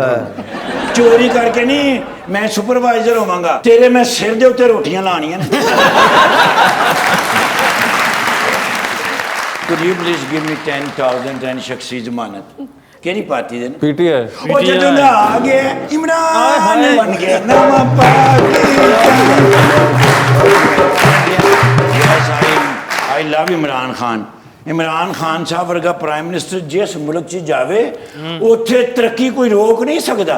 ਚੋਰੀ ਕਰਕੇ ਨਹੀਂ, ਮੈਂ ਸੁਪਰਵਾਈਜ਼ਰ ਹੋਵਾਂਗਾ ਤੇਰੇ, ਮੈਂ ਸਿਰ ਦੇ ਉੱਤੇ ਰੋਟੀਆਂ ਲਾਣੀਆਂ ਨੇ। Could you please give me 10,000 and ਸ਼ਖਸੀ ਜ਼ਮਾਨਤ? ਕਿਹੜੀ ਪਾਰਟੀ ਦੇ ਨੇ? PTI। ਉਹ ਜਦੋਂ ਦਾ ਆ ਗਿਆ ਇਮਰਾਨ ਬਣ ਗਿਆ ਨਵਾਂ ਪਾਕਿਸਤਾਨ। ਯੈਸ ਆਈ ਲਵ ਇਮਰਾਨ ਖਾਨ। ਇਮਰਾਨ ਖਾਨ ਸਾਹਿਬ ਵਰਗਾ ਪ੍ਰਾਈਮ ਮਿਨਿਸਟਰ ਜਿਸ ਮੁਲਕ 'ਚ ਜਾਵੇ ਉੱਥੇ ਤਰੱਕੀ ਕੋਈ ਰੋਕ ਨਹੀਂ ਸਕਦਾ।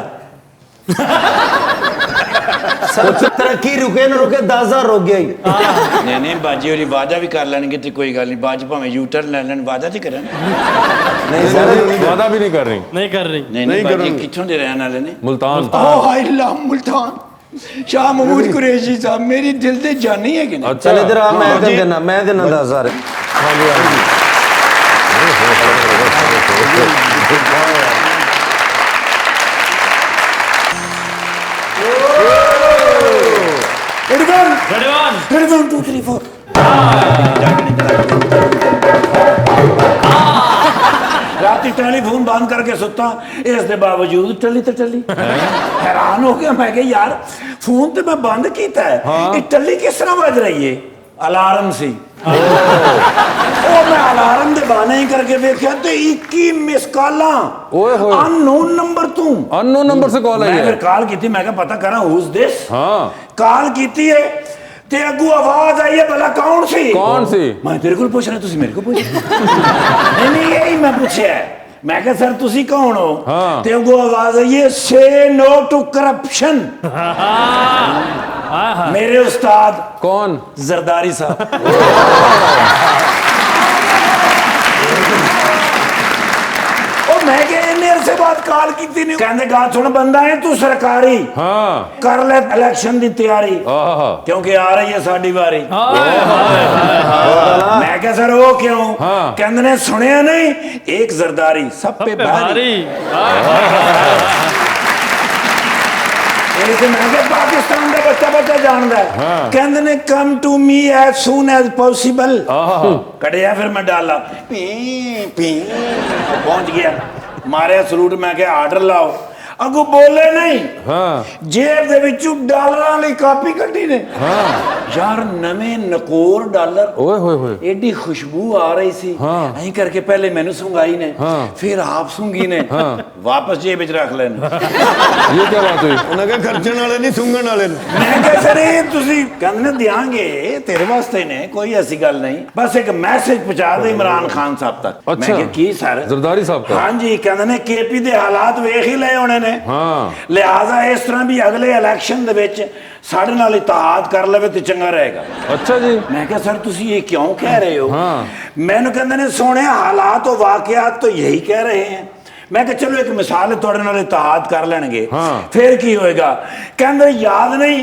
तरक्की रुके ना रुके 10,000 रुक गया ही। ਨਹੀਂ ਨਹੀਂ ਬਾਜੀ ਹੋਰੀ ਵਾਅਦਾ ਵੀ ਕਰ ਲੈਣਗੇ ਤੇ ਕੋਈ ਗੱਲ ਨਹੀਂ, ਬਾਜ ਭਾਵੇਂ ਯੂ ਟਰਨ ਲੈ ਲੈਣ, ਵਾਅਦਾ ਤੇ ਕਰਨ। नहीं सर, वादा भी नहीं कर रही। नहीं कर रही। ਨਹੀਂ ਨਹੀਂ ਬਾਜੀ ਕਿੱਥੋਂ ਦੇ ਰਹਿਣ ਵਾਲੇ ਨੇ? मुल्तान। ਓ ਹਾਈ ਲਾ ਮੁਲਤਾਨ। ਸ਼ਾਹ ਮਹਮੂਦ ਕੁਰੈਸ਼ੀ ਸਾਹਿਬ ਮੇਰੀ ਦਿਲ ਦੇ ਜਾਨੀ ਹੈ ਕਿ ਨਹੀਂ? अच्छा। चल इधर आ, मैं देना 10,000। हाँ जी, हाँ जी। Ready, 1 2 3 4। ਰਾਤੀ ਟੈਲੀਫੋਨ ਬੰਦ ਕਰਕੇ ਸੁੱਤਾ, ਇਸ ਦੇ ਬਾਵਜੂਦ ਟੱਲੀ ਤੇ ਟੱਲੀ। ਹੈਰਾਨ ਹੋ ਗਿਆ, ਮੈਂ ਕਿਹਾ ਯਾਰ ਫੋਨ ਤੇ ਮੈਂ ਬੰਦ ਕੀਤਾ ਹੈ, ਇਹ ਟੱਲੀ ਕਿਸ ਤਰ੍ਹਾਂ ਵੱਜ ਰਹੀ ਹੈ? ਅਲਾਰਮ ਸੀ। ਉਹ ਮੈਂ ਅਲਾਰਮ ਦੇ ਬਹਾਨੇ ਹੀ ਕਰਕੇ ਵੇਖਿਆ ਤੇ 21 ਮਿਸ ਕਾਲਾਂ ओए होए। ਅਨਨੋਨ ਨੰਬਰ ਤੋਂ। अननोन नंबर से कॉल आई ਮੈਂ ਫਿਰ है। ਕਾਲ ਕੀਤੀ, ਮੈਂ ਕਿਹਾ ਪਤਾ ਕਰਾਂ ਹੂ ਇਜ਼ ਦਿਸ। हाँ। ਕਾਲ ਕੀਤੀ ਹੈ ਤੇ ਅੱਗੋਂ ਆਵਾਜ਼ ਆਈ ਹੈ, ਭਲਾ ਕੌਣ ਸੀ? कौन सी? ਮੈਂ ਤੇਰੇ ਕੋਲ ਪੁੱਛ ਰਿਹਾ, ਤੁਸੀਂ ਮੇਰੇ ਕੋਲ ਪੁੱਛ ਨਹੀਂ ਨਹੀਂ ਇਹੀ ਮੈਂ ਪੁੱਛਿਆ। ਮੈਂ ਕਿਹਾ ਸਰ ਤੁਸੀਂ ਕੌਣ ਹੋ? ਹਾਂ। ਤੇ ਅੱਗੋਂ ਆਵਾਜ਼ ਆਈ ਹੈ ਸੇ ਨੋ ਟੂ ਕਰਪਸ਼ਨ। ਮੇਰੇ ਉਸਤਾਦ कौन? ਜ਼ਰਦਾਰੀ ਸਾਹਿਬ। ਉਹ ਮੈਂ ਕਿਹਾ ਇੰਨੇ ਅਰਸੇ ਬਾਅਦ ਕਾਲ ਕੀਤੀ ਨਹੀਂ। ਕਹਿੰਦੇ ਗੱਲ ਸੁਣ ਬੰਦਾ ਹੈ ਤੂੰ ਸਰਕਾਰੀ, हाँ। ਕਰ ਲੈ ਇਲੈਕਸ਼ਨ ਦੀ ਤਿਆਰੀ आहा। ਕਿਉਂਕਿ ਆ ਰਹੀ ਹੈ ਸਾਡੀ ਵਾਰੀ। ਮੈਂ ਕਿਹਾ ਸਰ ਉਹ ਕਿਉਂ? ਹਾਂ। ਕਹਿੰਦੇ ਨੇ ਸੁਣਿਆ ਨਹੀਂ, ਇੱਕ ਜ਼ਰਦਾਰੀ ਸਭ पे भारी। ਇਹ ਤੇ ਮੈਂ ਕਿਹਾ ਪਾਕਿਸਤਾਨ ਦਾ ਬੱਚਾ ਜਾਣਦਾ ਹੈ। ਹਾਂ। ਕਹਿੰਦੇ ਨੇ come to me as soon as possible. आहा। ਕੜਿਆ ਫਿਰ ਮੈਂ ਡਾਲਾ ਪੀ ਪੀ ਪਹੁੰਚ ਗਿਆ, ਮਾਰਿਆ ਸਲੂਟ। ਮੈਂ ਕਿਹਾ ਆਰਡਰ ਲਾਓ, ਅੱਗੋਂ ਬੋਲੇ ਨਹੀਂ। हाँ। ਜੇਬ ਦੇ ਵਿੱਚੋਂ ਡਾਲਰਾਂ ਵਾਲੀ ਕਾਪੀ ਕੱਢੀ ਨੇ। हाँ। ਯਾਰ ਨਵੇਂ ਨਕੋਰ ਡਾਲਰ, ओए होए होए। ਐਡੀ ਖੁਸ਼ਬੂ ਆ ਰਹੀ ਸੀ। ਹਾਂ। ਐਂ ਕਰਕੇ ਪਹਿਲੇ ਮੈਨੂੰ ਸੁੰਘਾਈ ਨੇ, ਹਾਂ। ਫਿਰ ਆਪ ਸੁੰਘੀ ਨੇ, ਵਾਪਸ ਜੇਬ ਵਿੱਚ ਰੱਖ ਲੈਣ। ये क्या बात हुई? ਉਹਨਾਂ ਕੇ ਖਰਚਣ ਵਾਲੇ ਨਹੀਂ ਸੁੰਘਣ ਵਾਲੇ ਨੇ। ਮੈਂ ਕਿਹਾ ਸਰ ਇਹ ਤੁਸੀਂ ਕਹਿੰਦੇ ਨੇ ਦਿਆਂਗੇ, ਤੇਰੇ ਵਾਸਤੇ ਨੇ, ਕੋਈ ਐਸੀ ਗੱਲ ਨਹੀਂ, ਬਸ ਇੱਕ ਮੈਸੇਜ ਪਹੁੰਚਾ ਦੇ ਇਮਰਾਨ ਖਾਨ ਸਾਹਿਬ ਤੱਕ। ਮੈਂ अच्छा। ਕਿਹਾ ਕੀ ਸਰ? जरदारी साहब का। ਹਾਂਜੀ, ਕਹਿੰਦੇ ਨੇ ਕੇਪੀ ਦੇ ਹਾਲਾਤ ਵੇਖ ਹੀ ਲਏ ਹੋਣੇ ਨੇ। हाँ। ਲਿਹਾਜ਼ਾ ਇਸ ਤਰ੍ਹਾਂ ਵੀ ਅਗਲੇ ਇਲੈਕਸ਼ਨ ਦੇ ਵਿੱਚ ਸਾਡੇ ਨਾਲ ਇਤਿਹਾਦ ਕਰ ਲਵੇ ਤੇ ਚੰਗਾ ਰਹੇਗਾ। अच्छा जी। ਮੈਂ ਕਿਹਾ ਸਰ ਤੁਸੀਂ ਇਹ ਕਿਉਂ ਕਹਿ ਰਹੇ ਹੋ? ਹਾਂ। ਮੈਨੂੰ ਕਹਿੰਦੇ ਨੇ ਸੋਹਣੇ ਹਾਲਾਤ और वाकयात तो यही कह रहे हैं। मैं कहा चलो एक मिसाल है, थोड़े नाल इत्तेहाद कर लेंगे। हाँ। फिर की होएगा? कहते याद नहीं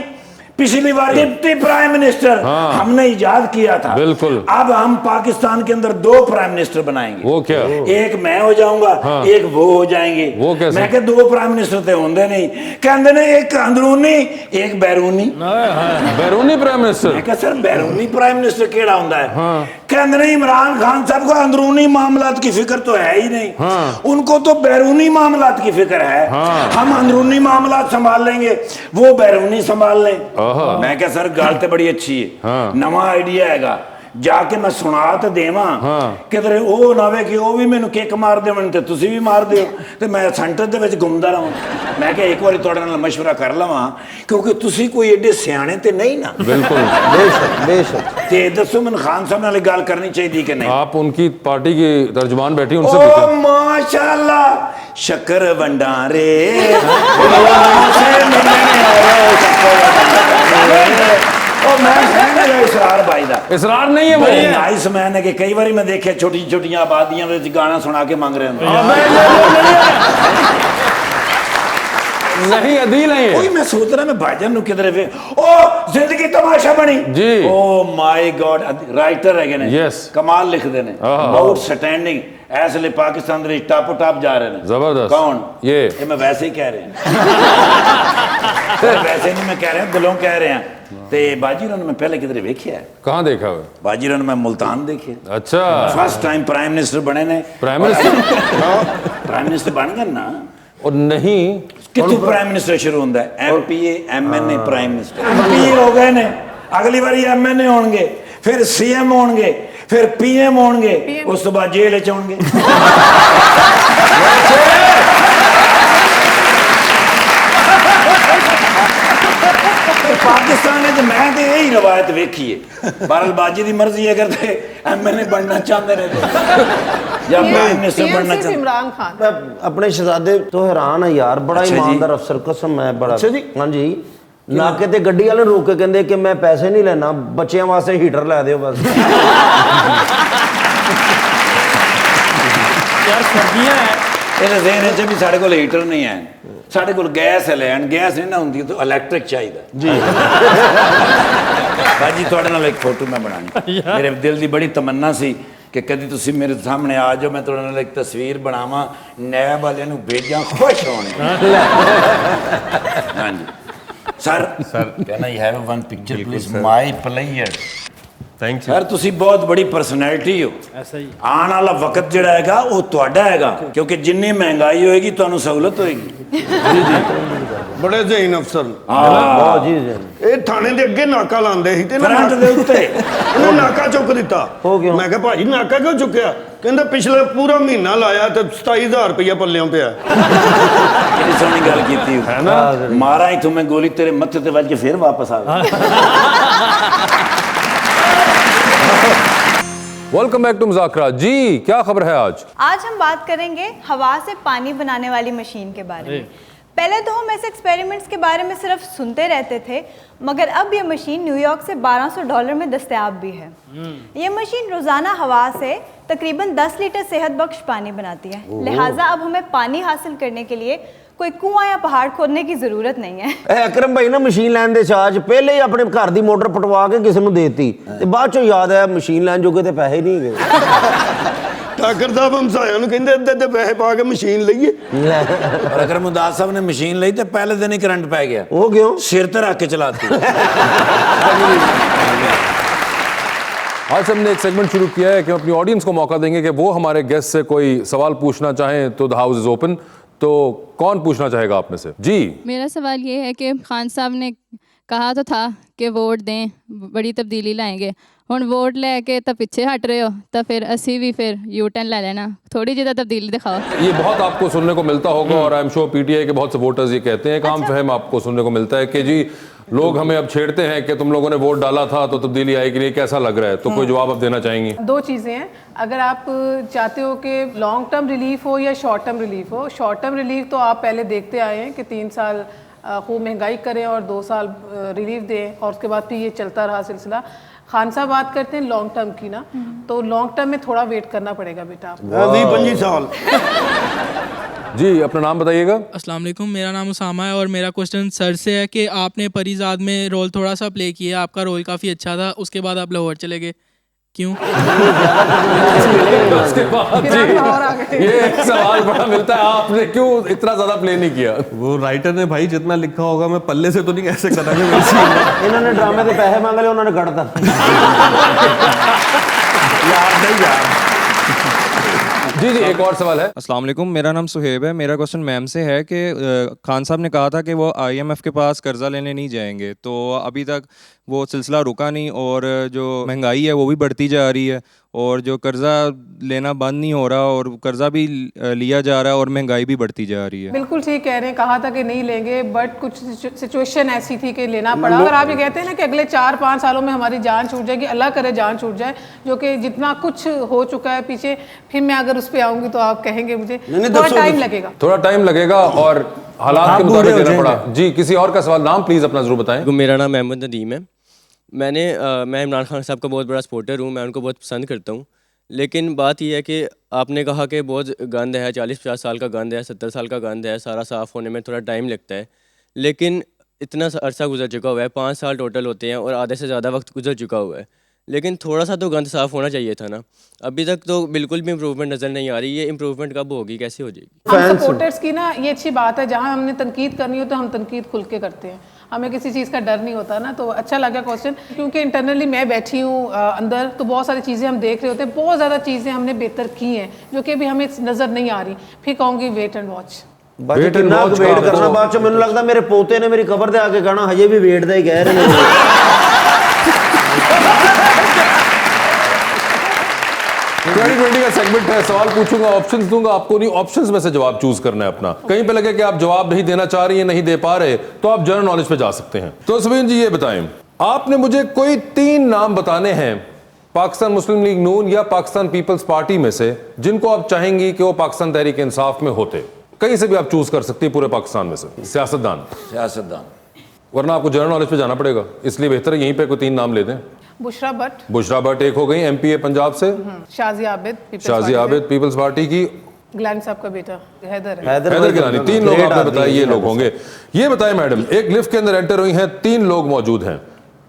पिछली बार डिप्टी प्राइम मिनिस्टर हाँ। हमने इजाद किया था, बिल्कुल। अब हम पाकिस्तान के अंदर 2 प्राइम मिनिस्टर बनाएंगे। वो क्या? एक मैं हो जाऊंगा, हाँ। एक वो हो जाएंगे। वो कैसे? मैं कहा 2 प्राइम मिनिस्टर तो होंगे नहीं। कहते ने एक अंदरूनी एक बैरूनी। बैरूनी प्राइम मिनिस्टर। मैं कहा सर बैरूनी प्राइम मिनिस्टर केड़ा होता है? हाँ। कहते नहीं, इमरान खान साहब को अंदरूनी मामलात की फिक्र तो है ही नहीं। हाँ। उनको तो बैरूनी मामलात की फिक्र है। हाँ। हम अंदरूनी मामलात संभाल लेंगे, वो बैरूनी संभाल लें। आहा। मैं क्या सर गल तो बड़ी अच्छी है। हाँ। नवा आइडिया हैगा, ਜਾके मैं सुना तो देवां किधरे ਉਹ ਨਾ ਵੇ ਕਿ ਉਹ ਵੀ ਮੈਨੂੰ ਕਿੱਕ ਮਾਰ ਦੇਵਣ ਤੇ ਤੁਸੀਂ ਵੀ ਮਾਰ ਦਿਓ ਤੇ ਮੈਂ ਸੈਂਟਰ ਦੇ ਵਿੱਚ ਘੁੰਮਦਾ ਰਹਾਂ ਮੈਂ ਕਿਹਾ ਇੱਕ ਵਾਰੀ ਤੁਹਾਡੇ ਨਾਲ ਮਸ਼ਵਰਾ ਕਰ ਲਵਾਂ ਕਿਉਂਕਿ ਤੁਸੀਂ ਕੋਈ ਏਡੇ ਸਿਆਣੇ ਤੇ ਨਹੀਂ ਨਾ बिल्कुल बेशक ਤੇ ਦੱਸੋ ਮੈਨੂੰ ਖਾਨ ਸਾਹਿਬ ਨਾਲ ਗੱਲ ਕਰਨੀ ਚਾਹੀਦੀ ਕਿ ਨਹੀਂ आप उनकी पार्टी की तर्जुमान बैठी उनसे ओ पूछें। माशाल्लाह शक्कर भंडारे इसरार भाई दा इसरार नहीं है भाई नाइस मैन है कि कई बार मैं देखे छोटी छोटियां आबादियां में गाना सुना के मांग रहे हैं नहीं अदील है ये ओए मैं सोच रहा मैं भाईजान नु किधर वे ओ जिंदगी तमाशा बनी जी। ओ माय गॉड राइटर है ने Yes। कमाल लिखदे ने बहुत स्टैंडिंग ऐसे पाकिस्तान दे टॉप टॉप जा रहे हैं जबरदस्त कौन ये मैं वैसे ही कह रहे हैं वैसे नहीं मैं कह रहा हूं दिलों कह रहे हैं ते बाजी ने मैं पहले किधर देखा है कहाँ देखा हुआ बाजी ने मैं मुल्तान देखे अच्छा फर्स्ट टाइम प्राइम मिनिस्टर बने ने प्राइम मिनिस्टर बन गए ना और नहीं कितों प्राइम मिनिस्टर शुरू होता है MPa MNA prime minister MPa हो गए ने अगली बारी एमएनए होंगे फिर सीएम होंगे फिर पीएम होंगे उस तो बाद जेल च होंगे पाकिस्तान में तो मैं तो यही रवायत वेखी है बहरहाल बाजी की मर्जी अगर थे एमएनए बनना चाहते रहे या प्राइम मिनिस्टर बनना चाहते इमरान खान मैं अपने शहजादे तो हैरान है यार बड़ा अच्छा जी। ईमानदार अफसर कसम है बड़ा अच्छा जी। हाँ जी नाके ते गड्डी वाले रोक के कहंदे कि मैं पैसे नहीं लेना बच्चों वास्ते हीटर ला दियो बस यार सर्दियां हैं ਇਹਦੇ ਜ਼ਹਿਨ 'ਚ ਵੀ ਸਾਡੇ ਕੋਲ ਹੀਟਰ ਨਹੀਂ ਹੈ ਸਾਡੇ ਕੋਲ ਗੈਸ ਹੈ ਲੈਣ ਗੈਸ ਨਹੀਂ ਨਾ ਹੁੰਦੀ ਤਾਂ ਇਲੈਕਟ੍ਰਿਕ ਚਾਹੀਦਾ ਜੀ ਬਾਜੀ ਤੁਹਾਡੇ ਨਾਲ ਇੱਕ ਫੋਟੋ ਮੈਂ ਬਣਾਣੀ ਮੇਰੇ ਦਿਲ ਦੀ ਬੜੀ ਤਮੰਨਾ ਸੀ ਕਿ ਕਦੀ ਤੁਸੀਂ ਮੇਰੇ ਸਾਹਮਣੇ ਆ ਜਾਓ ਮੈਂ ਤੁਹਾਡੇ ਨਾਲ ਇੱਕ ਤਸਵੀਰ ਬਣਾਵਾਂ ਨੈਬ ਵਾਲਿਆਂ ਨੂੰ ਭੇਜਾਂ ਖੁਸ਼ ਹੋਣ ਹਾਂਜੀ sir can I have one picture please my player thank you sir ਤੁਸੀਂ ਬਹੁਤ ਬੜੀ ਪਰਸਨੈਲਿਟੀ ਹੋ ऐसा ही ਆਉਣ ਵਾਲਾ ਵਕਤ ਜਿਹੜਾ ਹੈਗਾ ਉਹ ਤੁਹਾਡਾ ਹੈਗਾ ਕਿਉਂਕਿ ਜਿੰਨੀ ਮਹਿੰਗਾਈ ਹੋਏਗੀ ਤੁਹਾਨੂੰ ਸਹੂਲਤ ਹੋਏਗੀ ਬੜੇ ਜ਼ਹੀਨ ਅਫਸਰ बहुत जी जी। ਇਹ ਥਾਣੇ ਦੇ ਅੱਗੇ ਨਾਕਾ ਲਾਉਂਦੇ ਸੀ ਤੇ ਫਰੰਟ ਦੇ ਉੱਤੇ ਇਹਨੇ ਨਾਕਾ ਚੁੱਕ ਦਿੱਤਾ ਹੋ ਗਿਆ। ਮੈਂ ਕਿਹਾ ਭਾਜੀ ਨਾਕਾ ਕਿਉਂ ਚੁੱਕਿਆ ਕਹਿੰਦਾ ਪਿਛਲੇ ਪੂਰਾ ਮਹੀਨਾ ਲਾਇਆ ਤੇ 27000 ਰੁਪਇਆ ਪੱਲਿਓਂ ਪਿਆ ਕਿੰਨੀ ਸੋਹਣੀ ਗੱਲ ਕੀਤੀ ਹੈ ਨਾ ਮਾਰਾ ਇਥੋਂ ਮੈਂ ਗੋਲੀ ਤੇਰੇ ਮੱਥੇ ਤੇ ਵੱਜ ਕੇ ਫਿਰ ਵਾਪਸ ਆ ਗਿਆ वेलकम बैक टू मुज़ाकरा जी क्या खबर है आज हम बात करेंगे हवा से पानी बनाने वाली मशीन के बारे में। पहले तो हम ऐसे एक्सपेरिमेंट्स के बारे में सिर्फ सुनते रहते थे मगर अब ये मशीन न्यूयॉर्क से $1200 में दस्तयाब भी है। ये मशीन रोज़ाना हवा से तकरीबन 10 लीटर सेहत बख्श पानी बनाती है। लिहाजा अब हमें पानी हासिल करने के लिए कोई कुआं या पहाड़ खोदने की ज़रूरत नहीं है। ਇਹ ਅਕਰਮ ਭਾਈ ਨਾ ਮਸ਼ੀਨ ਲੈਣ ਦੇ ਚਾਅ 'ਚ ਪਹਿਲੇ ਹੀ ਆਪਣੇ ਘਰ ਦੀ ਮੋਟਰ ਪਟਵਾ ਕੇ ਕਿਸੇ ਨੂੰ ਦੇਤੀ ਤੇ ਬਾਅਦ ਚੋਂ ਯਾਦ ਆਇਆ ਮਸ਼ੀਨ ਲੈਣ ਜੋਗੇ ਤੇ ਪੈਸੇ ਨਹੀਂ ਹੈਗੇ ਠਾਕਰ ਸਾਹਿਬ ਹਮਸਾਇਆਂ ਨੂੰ ਕਹਿੰਦੇ ਅੱਧੇ ਅੱਧੇ ਪੈਸੇ ਪਾ ਕੇ ਮਸ਼ੀਨ ਲਈਏ ਪਰ ਅਗਰ ਮੁਦਾਸ ਸਾਹਿਬ ਨੇ ਮਸ਼ੀਨ ਲਈ ਤੇ ਪਹਿਲੇ ਦਿਨ ਹੀ ਕਰੰਟ ਪੈ ਗਿਆ ਉਹ ਕਿਉਂ ਸਿਰ ਤੇ ਰੱਖ ਕੇ ਚਲਾਤੀ आज हमने एक सेगमेंट शुरू किया है कि हम अपनी ऑडियंस को मौका देंगे कि वो हमारे गेस्ट से कोई सवाल पूछना चाहें तो द हाउस इज ओपन तो कौन पूछना चाहेगा आप में से जी मेरा सवाल ये है कि खान साहब ने कहा तो था कि वोट दें बड़ी तब्दीली लाएंगे हुण वोट लैके तो पीछे हट रहे हो तो फिर असी भी फिर यू टर्न ले लेना थोड़ी ज़्यादा तब्दीली दिखाओ ये बहुत आपको सुनने को मिलता होगा और आई एम श्योर पीटीआई के बहुत सपोर्टर्स ये कहते हैं एक आम फहम आपको सुनने को मिलता है कि जी लोग हमें अब छेड़ते हैं कि तुम लोगों ने वोट डाला था तो तब्दीली आएगी नहीं कैसा लग रहा है तो कोई जवाब आप देना चाहेंगी दो चीज़ें हैं अगर आप चाहते हो कि लॉन्ग टर्म रिलीफ हो या शॉर्ट टर्म रिलीफ हो शॉर्ट टर्म रिलीफ तो आप पहले देखते आए हैं कि 3 साल खूब महंगाई करें और 2 साल रिलीफ दें और उसके बाद फिर ये चलता रहा सिलसिला खान साहब बात करते हैं लॉन्ग टर्म की ना तो लॉन्ग टर्म में थोड़ा वेट करना पड़ेगा बेटा 20-25 साल जी अपना नाम बताइएगा अस्सलाम वालेकुम मेरा नाम उसामा है और मेरा क्वेश्चन सर से है कि आपने परीज़ाद में रोल थोड़ा सा प्ले किया आपका रोल काफ़ी अच्छा था उसके बाद आप लाहौर चले गए क्यों उसके बाद जी ये सवाल बड़ा मिलता है आपने क्यों इतना ज्यादा प्ले नहीं किया वो राइटर ने भाई जितना लिखा होगा मैं पल्ले से तो नहीं कह सकता कि मेरी सीन है। इन्होंने ड्रामे के पैसे मांग लिए उन्होंने कटता यार नहीं यार जी जी, एक और सवाल है। अस्सलाम वालेकुम, मेरा नाम सुहेब है। मेरा क्वेश्चन मैम से है कि खान साहब ने कहा था कि वो IMF के पास कर्जा लेने नहीं जाएंगे, तो अभी तक वो सिलसिला रुका नहीं और जो महंगाई है वो भी बढ़ती जा रही है और जो कर्जा लेना बंद नहीं हो रहा और कर्जा भी लिया जा रहा है और महंगाई भी बढ़ती जा रही है। बिल्कुल ठीक कह रहे हैं, कहा था कि नहीं लेंगे, बट कुछ सिचुएशन ऐसी थी कि लेना पड़ा। अगर आप ये कहते हैं ना कि अगले 4-5 सालों में हमारी जान छूट जाएगी, अल्लाह करे जान छूट जाए, जो कि जितना कुछ हो चुका है पीछे, फिर मैं अगर उस पर आऊंगी तो आप कहेंगे मुझे थोड़ा टाइम लगेगा, थोड़ा टाइम लगेगा और हालात के मुताबिक लेना पड़ा। जी, किसी और का सवाल, नाम प्लीज अपना जरूर बताएं। मेरा नाम अहमद नदीम है। मैं इमरान खान साहब का बहुत बड़ा सपोर्टर हूँ, मैं उनको बहुत पसंद करता हूँ, लेकिन बात यह है कि आपने कहा कि बहुत गंद है, 40-50 साल का गंद है, 70 साल का गंद है, सारा साफ़ होने में थोड़ा टाइम लगता है, लेकिन इतना अरसा गुजर चुका हुआ है, 5 साल टोटल होते हैं और आधे से ज़्यादा वक्त गुजर चुका हुआ है, लेकिन थोड़ा सा तो गंद साफ़ होना चाहिए था ना। अभी तक तो बिल्कुल भी इम्प्रूवमेंट नज़र नहीं आ रही। ये इम्प्रूवमेंट कब होगी, कैसे हो जाएगी? हम सपोर्टर्स की ना ये अच्छी बात है, जहाँ हमने तनकीद करनी हो तो हम तनकीद खुल के करते हैं, हमें किसी चीज़ का डर नहीं होता ना। तो अच्छा लगा क्वेश्चन, क्योंकि इंटरनली मैं बैठी हूँ अंदर, तो बहुत सारी चीज़ें हम देख रहे होते हैं, बहुत ज़्यादा चीज़ें हमने बेहतर की हैं जो कि अभी हमें नज़र नहीं आ रही। फिर कहूँगी वेट एंड वॉच। वेट करना बाद च मैंने लगता मेरे पोते ने मेरी खबर दे आके कहना हजे भी वेट दा ही कह रहे हैं। 2020 का सेगमेंट है, सवाल पूछूंगा, ऑप्शंस दूंगा आपको, नहीं ऑप्शंस में से जवाब चूज करना है अपना। कहीं पे लगे कि आप जवाब नहीं देना चाह रही हैं, नहीं दे पा रहे, तो आप जनरल नॉलेज पे जा सकते हैं। तो समीन जी ये बताएं, आपने मुझे कोई 3 नाम बताने हैं पाकिस्तान मुस्लिम लीग नून या पाकिस्तान पीपल्स पार्टी में से जिनको आप चाहेंगी कि वो पाकिस्तान तहरीक इंसाफ में होते। कहीं से भी आप चूज कर सकती है पूरे पाकिस्तान में से। सियासतदान, वरना आपको जनरल नॉलेज पे जाना पड़ेगा, इसलिए बेहतर है यहीं पे कोई 3 नाम ले दें। बुशरा भट्ट एक हो गई, MP पंजाब से। शाजी आबिद पीपल्स पार्टी की। गिलानी साहब का बेटा हैदर गिलानी। 3 लोग आपने बताए, ये लोग होंगे। ये बताएं मैडम, एक लिफ्ट के अंदर एंटर हुई हैं, 3 लोग मौजूद हैं,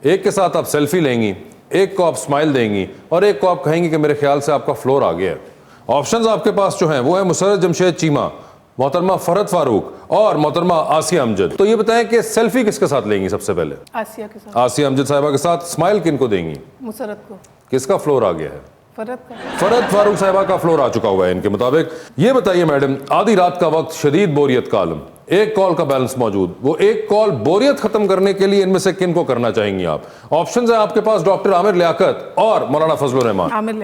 एक के साथ आप सेल्फी लेंगी, एक को आप स्माइल देंगी और एक को आप कहेंगी कि मेरे ख्याल से आपका फ्लोर आ गया है। ऑप्शंस आपके पास जो हैं वो है मुसर्रत जमशेद चीमा, मोहतरमा फरहत फारूक और मोहतरमा आसिया अमजद। तो ये बताएं कि सेल्फी किसके साथ लेंगी सबसे पहले? आसिया के साथ। आसिया अमजद साहिबा के साथ। स्माइल किनको देंगी? मुसर्रत को। किसका फ्लोर आ गया है? फरहत फारूक साहिबा का फ्लोर आ चुका हुआ है इनके मुताबिक। ये बताइए मैडम, आधी रात का वक्त, शदीद बोरियत का आलम, एक कॉल का बैलेंस मौजूद, वो एक कॉल बोरियत खत्म करने के लिए इनमें से किन को करना चाहेंगी आप? ऑप्शंस है आपके पास, डॉक्टर आमिर लियाकत और मौलाना फजलुर रहमान। आमिर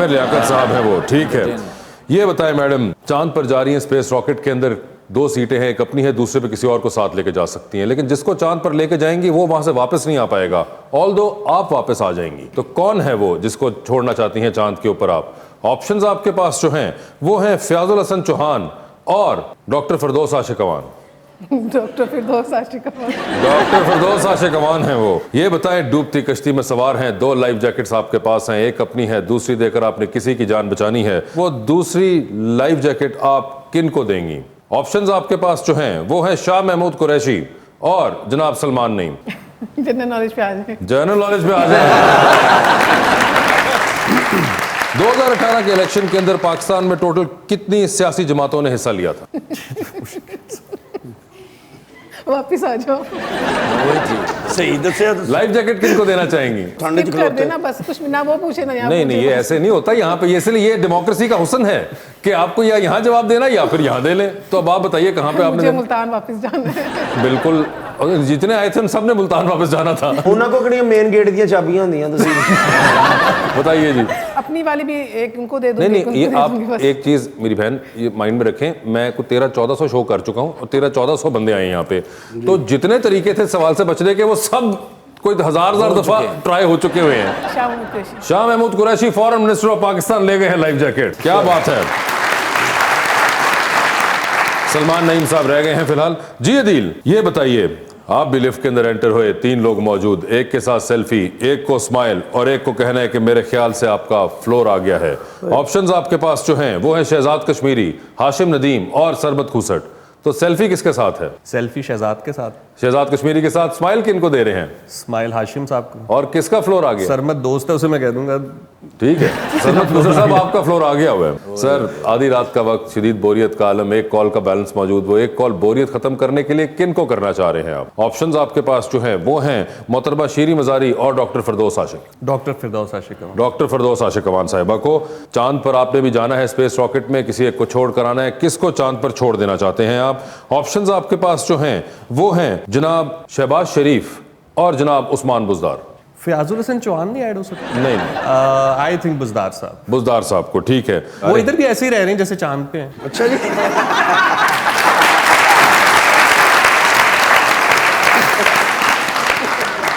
लियाकत साहब है वो, ठीक है। ये बताएं मैडम, चांद पर जा रही है स्पेस रॉकेट के अंदर, 2 सीटें हैं, एक अपनी है, दूसरे पे किसी और को साथ लेके जा सकती हैं, लेकिन जिसको चांद पर लेके जाएंगी वो वहां से वापस नहीं आ पाएगा, ऑल्दो आप वापस आ जाएंगी। तो कौन है वो जिसको छोड़ना चाहती हैं चांद के ऊपर आप? ऑप्शंस आपके पास जो हैं वो हैं फयाजुल हसन चौहान और डॉक्टर फिरदौस आशिक अवान। डॉक्टर फिरदौस आशिक अवान है वो। ये बताएं, डूबती कश्ती में सवार हैं, 2 लाइफ जैकेट्स आपके पास हैं, एक अपनी है, दूसरी देकर आपने किसी की जान बचानी है, वो दूसरी लाइफ जैकेट आप किन को देंगी? ऑप्शंस आपके पास जो हैं वो हैं शाह महमूद कुरैशी और जनाब सलमान नईम। जनरल नॉलेज पे आ जाए। 2018 के इलेक्शन के अंदर पाकिस्तान में टोटल कितनी सियासी जमातों ने हिस्सा लिया था? वापिस आ जाओ। सही दसिया। लाइफ जैकेट किनको देना चाहेंगी? कर देना बस, कुछ ना वो पूछे ना। नहीं, ये ऐसे नहीं होता यहाँ पे, इसलिए ये डेमोक्रेसी का हुस्न है कि आपको या यहाँ जवाब देना या फिर यहाँ दे लें। तो अब आप बताइए कहाँ पे आपने? मुल्तान वापस जाना है। बिल्कुल, जितने आए थे सब ने मुल्तान वापस जाना था। उन्होंने को कड़ी मेन गेट दी चाबियां होंदियां, बताइए जी। अपनी वाली भी एक उनको दे दूंगी। नहीं, ये आप एक चीज मेरी बहन ये माइंड में रखें, मैं को 1300-1400 शो कर चुका हूँ और 1300-1400 बंदे आए यहाँ पे, तो जितने तरीके थे सवाल से बचने के वो सब कोई 1000 दफा ट्राई हो चुके हुए हैं। Shah Mahmood Qureshi foreign minister of Pakistan ले गए हैं लाइफ जैकेट। क्या बात है। सलमान नईम साहब रह गए हैं फिलहाल। जी अदील, ये बताइए, आप भी लिफ्ट के अंदर एंटर हुए, 3 लोग मौजूद, एक के साथ सेल्फी, एक को स्माइल और एक को कहना है कि मेरे ख्याल से आपका फ्लोर आ गया है। ऑप्शंस आपके पास जो हैं वो हैं शहजाद कश्मीरी, हाशिम नदीम और सरबत खूसट। तो सेल्फी किसके साथ है? सेल्फी शहजाद के साथ। शहजाद कश्मीरी के साथ। स्माइल किनको दे रहे हैं? स्माइल हाशिम साहब को। और किसका फ्लोर आ गया? सरमत दोस्त है, उसे मैं कह दूंगा ठीक है सरमत नजर साहब, आपका फ्लोर आ गया हुआ है सर। आधी रात का वक्त, शदीद बोरियत का आलम, एक कॉल का बैलेंस मौजूद, वो एक कॉल बोरियत खत्म करने के लिए किन को करना चाह रहे हैं आप? ऑप्शंस आपके पास जो हैं वो हैं मोहतरमा शीरी मजारी और डॉक्टर फिरदौस आशिक। डॉक्टर फिरदौस आशिक अमान। डॉक्टर फिरदौस आशिक अमान साहिबा को चांद पर आपने भी जाना है स्पेस रॉकेट में, किसी एक को छोड़ कर आना है, किसको चांद पर छोड़ देना चाहते हैं आप? ऑप्शंस आपके पास जो हैं वो हैं जनाब शहबाज शरीफ और जनाब उस्मान बुज़दार। फयाजुल हसन चौहान नहीं ऐड हो सकता? नहीं, आई थिंक बुज़दार साहब। बुज़दार साहब को, ठीक है। वो इधर भी ऐसे ही रह रहे हैं जैसे चांद पे हैं। अच्छा जी।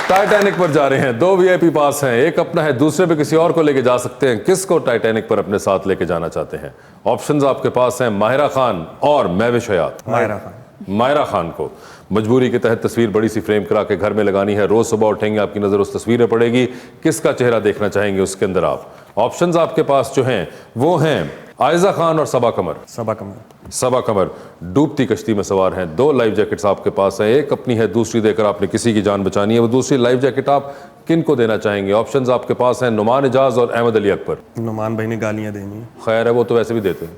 टाइटैनिक पर जा रहे हैं, 2 वीआईपी पास हैं, एक अपना है, दूसरे पे किसी और को लेके जा सकते हैं। किसको टाइटैनिक पर अपने साथ लेके जाना चाहते हैं? ऑप्शंस आपके पास हैं माहिरा खान और महविश हयात। माहिरा खान। माहिरा खान को मजबूरी के तहत तस्वीर बड़ी सी फ्रेम करा के घर में लगानी है। रोज सुबह उठेंगे, आपकी नजर उस तस्वीर में पड़ेगी, किसका चेहरा देखना चाहेंगे उसके अंदर आप? ऑप्शंस आपके पास जो हैं वो हैं आयजा खान और सबा कमर। सबा कमर। सबा कमर डूबती कश्ती में सवार हैं, 2 लाइफ जैकेट्स आपके पास हैं, एक अपनी है, दूसरी देकर आपने किसी की जान बचानी है। वो दूसरी लाइफ जैकेट आप किन को देना चाहेंगे? ऑप्शंस आपके पास हैं नुमान एजाज और अहमद अली अकबर। नुमान भाई ने गालियां देनी है। खैर है, वो तो वैसे भी देते हैं।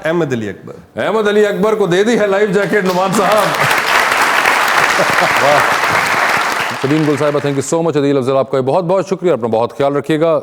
अहमद अली अकबर। अहमद अली अकबर को दे दी है लाइफ जैकेट नुमान साहब। सलीम गुल साहिबा, thank you so much. Adeel Afzal आपका बहुत बहुत शुक्रिया, अपना बहुत ख्याल रखिएगा।